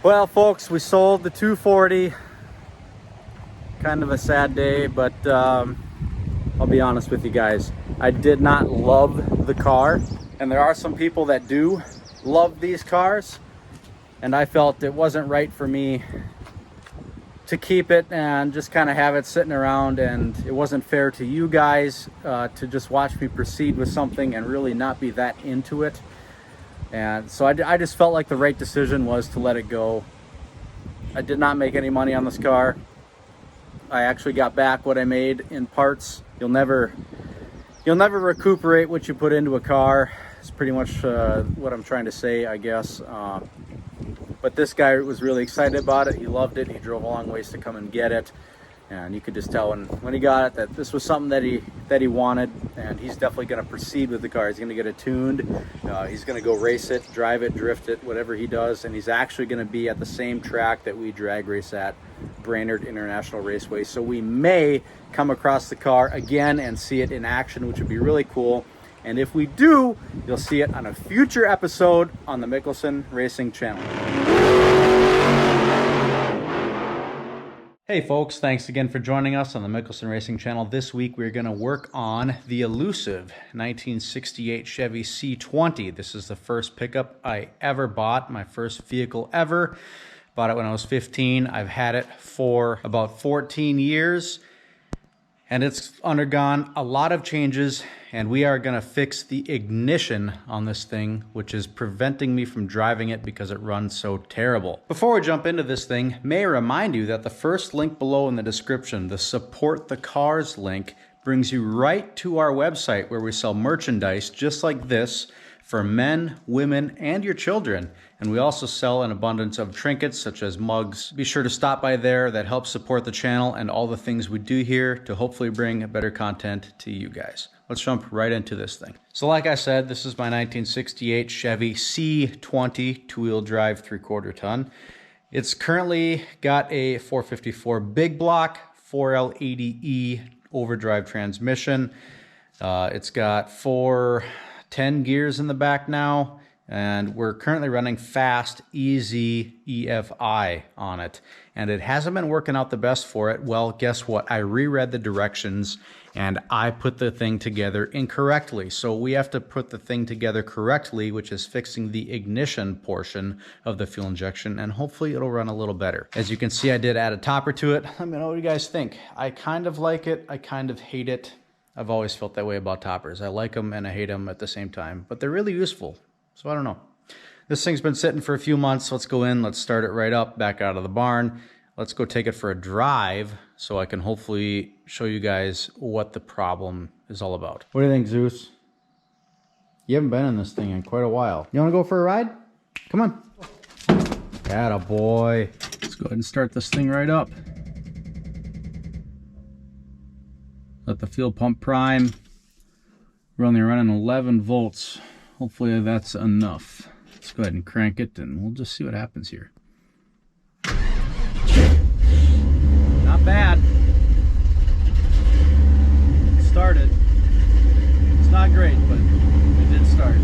Well, folks, we sold the 240. Kind of a sad day, but I'll be honest with you guys. I did not love the car, and there are some people that do love these cars, and I felt it wasn't right for me to keep it and just kind of have it sitting around, and it wasn't fair to you guys to just watch me proceed with something and really not be that into it. And so I just felt like the right decision was to let it go. I did not make any money on this car. I actually got back what I made in parts. You'll never recuperate what you put into a car. It's pretty much what I'm trying to say, I guess. But this guy was really excited about it. He loved it. He drove a long ways to come and get it. And you could just tell when he got it that this was something that he wanted, and he's definitely going to proceed with the car. He's going to get it tuned. He's going to go race it, drive it, drift it, whatever he does. And he's actually going to be at the same track that we drag race at, Brainerd International Raceway. So we may come across the car again and see it in action, which would be really cool. And if we do, you'll see it on a future episode on the Mickelson Racing channel. Hey folks, thanks again for joining us on the Mickelson Racing channel. This week we're going to work on the elusive 1968 Chevy C20. This is the first pickup I ever bought, my first vehicle ever. Bought it when I was 15. I've had it for about 14 years, and it's undergone a lot of changes, and we are going to fix the ignition on this thing, which is preventing me from driving it because it runs so terrible. Before we jump into this thing, may I remind you that the first link below in the description, the Support the Cars link, brings you right to our website where we sell merchandise just like this for men, women, and your children. And we also sell an abundance of trinkets such as mugs. Be sure to stop by there. That helps support the channel and all the things we do here to hopefully bring better content to you guys. Let's jump right into this thing. So like I said, this is my 1968 Chevy C20 two-wheel drive 3/4 ton. It's currently got a 454 big block 4L80E overdrive transmission. It's got 410 gears in the back now, and we're currently running fast easy EFI on it, and it hasn't been working out the best for it. Well, guess what? I reread the directions and I put the thing together incorrectly. So we have to put the thing together correctly, which is fixing the ignition portion of the fuel injection, and hopefully it'll run a little better. As you can see, I did add a topper to it. Let me know what you guys think. I kind of like it. I kind of hate it. I've always felt that way about toppers. I like them and I hate them at the same time, but they're really useful. So I don't know. This thing's been sitting for a few months. Let's go in, let's start it right up, back out of the barn. Let's go take it for a drive so I can hopefully show you guys what the problem is all about. What do you think, Zeus? You haven't been in this thing in quite a while. You want to go for a ride? Come on. Atta boy. Let's go ahead and start this thing right up. Let the fuel pump prime. We're only running 11 volts. Hopefully that's enough. Let's go ahead and crank it and we'll just see what happens here. Not bad. It started. It's not great, but it did start.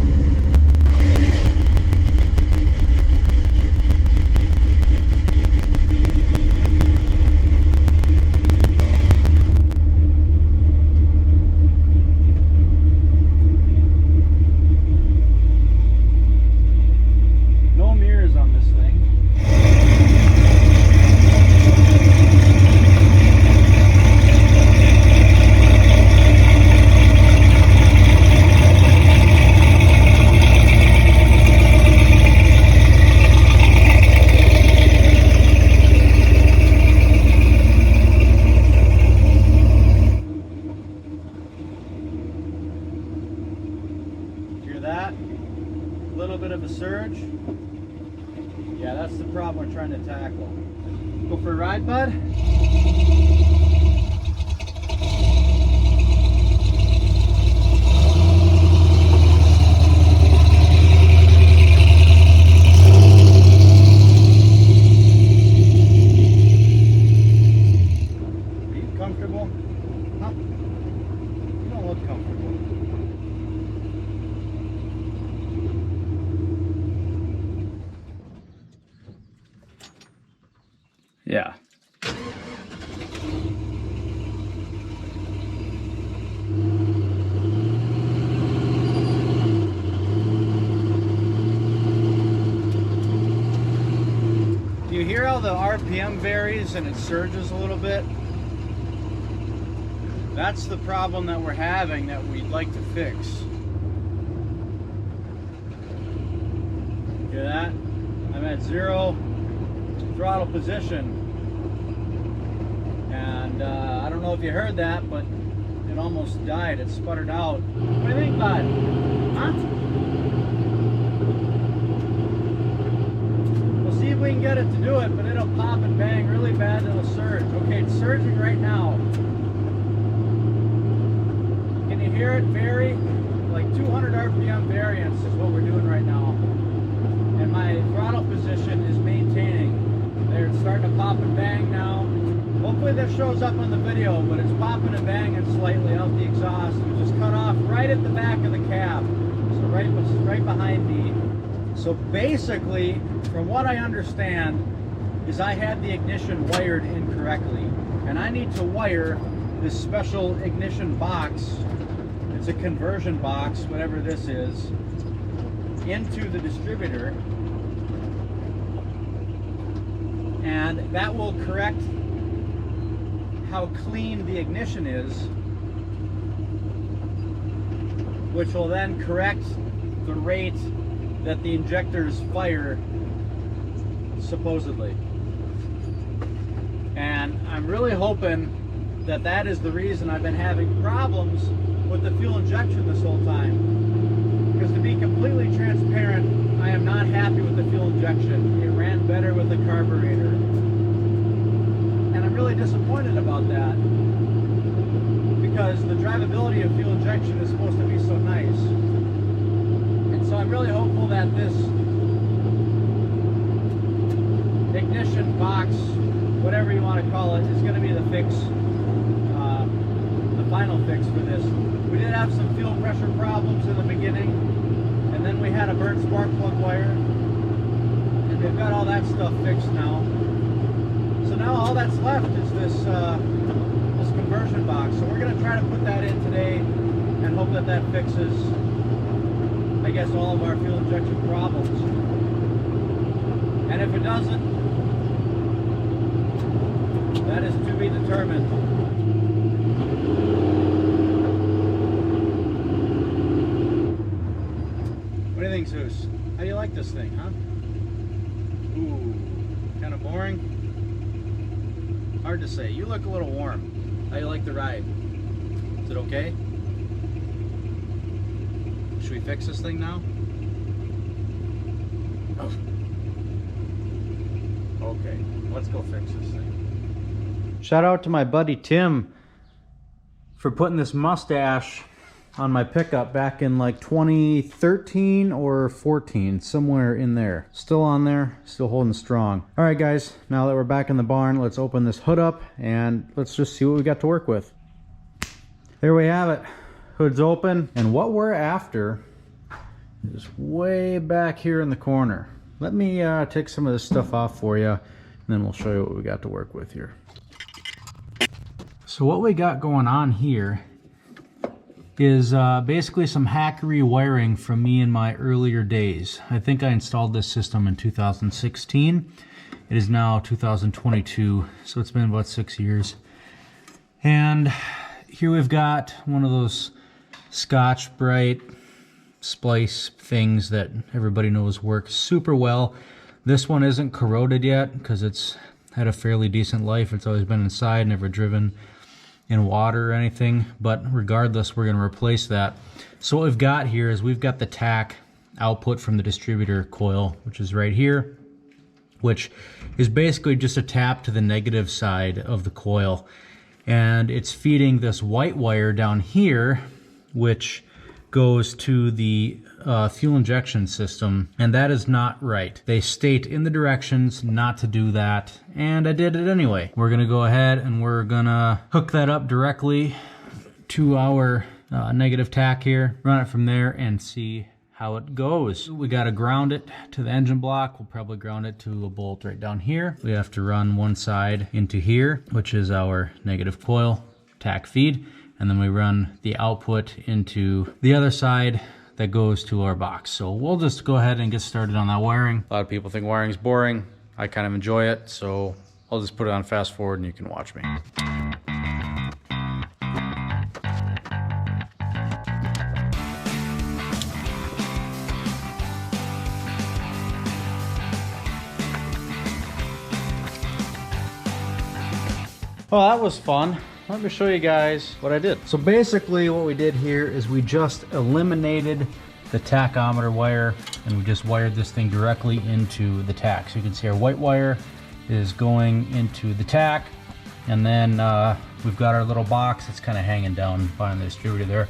No mirrors on this thing. That little bit of a surge, yeah, that's the problem we're trying to tackle. Go for a ride, bud? Are you comfortable? Huh? You don't look comfortable. Yeah. Do you hear how the RPM varies and it surges a little bit? That's the problem that we're having that we'd like to fix. Hear that? I'm at 0 throttle position. And I don't know if you heard that, but it almost died. It sputtered out. What do you think, bud? Huh? We'll see if we can get it to do it, but it'll pop and bang really bad and it'll surge. Okay, it's surging right now. Can you hear it vary? Like 200 RPM variance is what we're doing right now. And my throttle position is maintaining. There, it's starting to pop and bang now. Hopefully that shows up on the video, but it's popping and banging slightly out the exhaust. We just cut off right at the back of the cab. So right behind me. So basically, from what I understand, is I had the ignition wired incorrectly. And I need to wire this special ignition box, it's a conversion box, whatever this is, into the distributor. And that will correct how clean the ignition is, which will then correct the rate that the injectors fire, supposedly. And I'm really hoping that that is the reason I've been having problems with the fuel injection this whole time. Because to be completely transparent, I am not happy with the fuel injection. It ran better with the carburetor. And I'm really disappointed about that, because the drivability of fuel injection is supposed to be so nice. And so I'm really hopeful that this ignition box, whatever you want to call it, is going to be the fix, the final fix for this. We did have some fuel pressure problems in the beginning, and then we had a burnt spark plug wire, and we've got all that stuff fixed now. So now all that's left is this this conversion box. So we're going to try to put that in today and hope that that fixes, I guess, all of our fuel injection problems. And if it doesn't, that is to be determined. What do you think, Zeus? How do you like this thing, huh? Ooh, kind of boring? Hard to say. You look a little warm. How do you like the ride? Is it okay? Should we fix this thing now? Oh. Okay, let's go fix this thing. Shout out to my buddy Tim for putting this mustache on my pickup back in like 2013 or 14, somewhere in there. Still on there, still holding strong. All right, guys, now that we're back in the barn, let's open this hood up and let's just see what we got to work with. There we have it. Hood's open, and what we're after is way back here in the corner. Let me take some of this stuff off for you, and then we'll show you what we got to work with here. So what we got going on here is basically some hackery wiring from me in my earlier days. I think I installed this system in 2016. It is now 2022, so it's been about 6 years. And here we've got one of those Scotch-Brite splice things that everybody knows work super well. This one isn't corroded yet because it's had a fairly decent life. It's always been inside, never driven in water or anything, but regardless, we're going to replace that. So what we've got here is we've got the tach output from the distributor coil, which is right here, which is basically just a tap to the negative side of the coil, and it's feeding this white wire down here, which goes to the fuel injection system, and that is not right. They state in the directions not to do that, and I did it anyway. We're gonna go ahead and we're gonna hook that up directly to our negative tach here, run it from there, and see how it goes. We got to ground it to the engine block. We'll probably ground it to a bolt right down here. We have to run one side into here, which is our negative coil tack feed. And then we run the output into the other side that goes to our box. So we'll just go ahead and get started on that wiring. A lot of people think wiring's boring. I kind of enjoy it. So I'll just put it on fast forward and you can watch me. Well, that was fun. Let me show you guys what I did. So basically what we did here is we just eliminated the tachometer wire and we just wired this thing directly into the tack. So you can see our white wire is going into the tack, and then we've got our little box that's kind of hanging down behind the distributor there.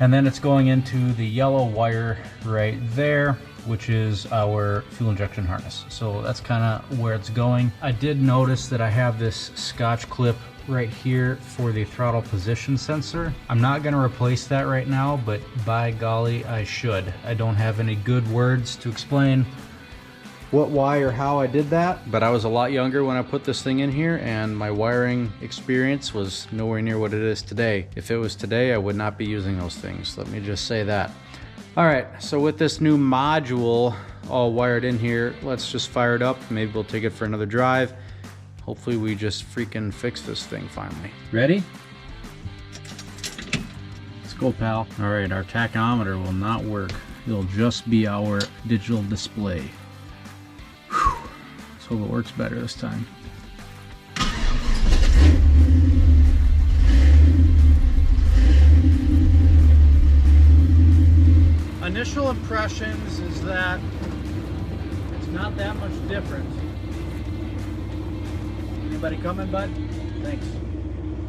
And then it's going into the yellow wire right there, which is our fuel injection harness. So that's kind of where it's going. I did notice that I have this Scotch clip right here for the throttle position sensor. I'm not gonna replace that right now, but by golly, I should. I don't have any good words to explain what, why, or how I did that, but I was a lot younger when I put this thing in here, and my wiring experience was nowhere near what it is today. If it was today, I would not be using those things. Let me just say that. All right, so with this new module all wired in here, let's just fire it up. Maybe we'll take it for another drive. Hopefully we just freaking fix this thing finally. Ready? Let's go, pal. All right, our tachometer will not work. It'll just be our digital display. Whew. Let's hope it works better this time. Initial impressions is that it's not that much different. Anybody coming, bud? Thanks.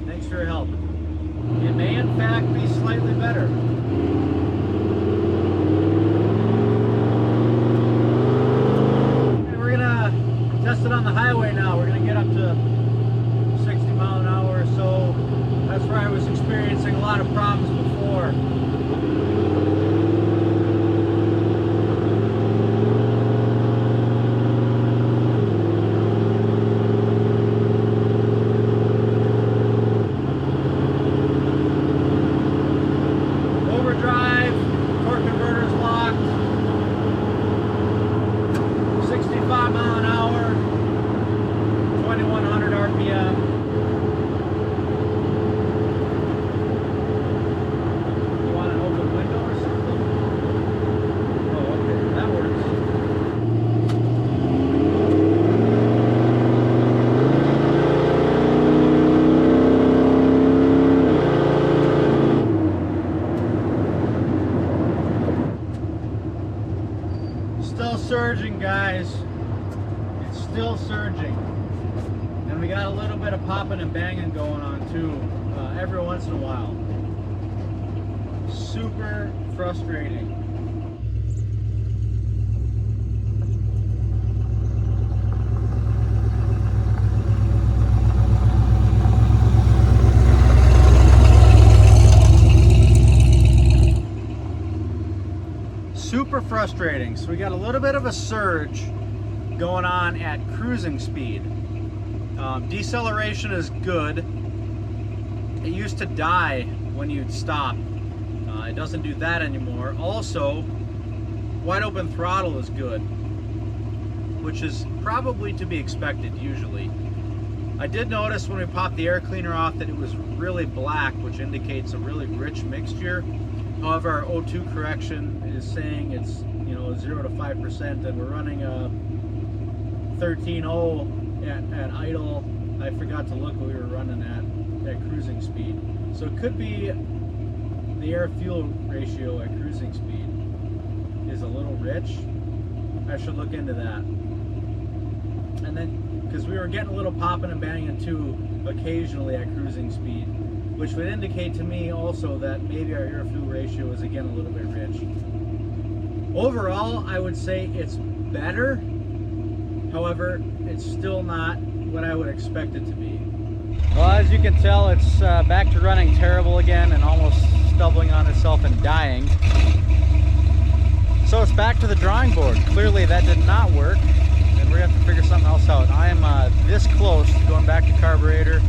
Thanks for your help. It may in fact be slightly better. And we're gonna test it on the highway now. We're gonna get up to 60 mile an hour or so. That's where I was experiencing a lot of problems before. Still surging, guys. It's still surging. And we got a little bit of popping and banging going on too, every once in a while. Super frustrating. Super frustrating. So we got a little bit of a surge going on at cruising speed. Deceleration is good. It used to die when you'd stop. It doesn't do that anymore. Also, wide open throttle is good, which is probably to be expected usually. I did notice when we popped the air cleaner off that it was really black, which indicates a really rich mixture. However, our O2 correction is saying it's 0 to 5%, and we're running a 13.0 at idle. I forgot to look what we were running at cruising speed. So it could be the air-fuel ratio at cruising speed is a little rich. I should look into that. And then, because we were getting a little popping and banging too occasionally at cruising speed, which would indicate to me also that maybe our air-fuel ratio is again a little bit rich. Overall, I would say it's better. However, it's still not what I would expect it to be. Well, as you can tell, it's back to running terrible again and almost stumbling on itself and dying. So it's back to the drawing board. Clearly that did not work, and we're gonna have to figure something else out. I am this close to going back to carburetor.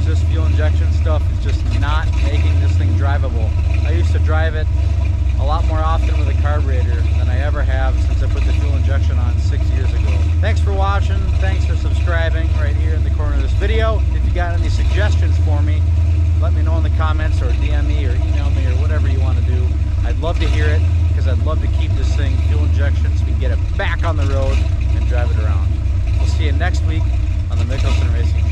This fuel injection stuff is just not making this thing drivable. I used to drive it a lot more often with a carburetor than I ever have since I put the fuel injection on 6 years ago. Thanks for watching. Thanks for subscribing right here in the corner of this video. If you got any suggestions for me, let me know in the comments, or DM me or email me, or whatever you want to do. I'd love to hear it, because I'd love to keep this thing fuel injection so we can get it back on the road and drive it around. We'll see you next week on the Mickelson Racing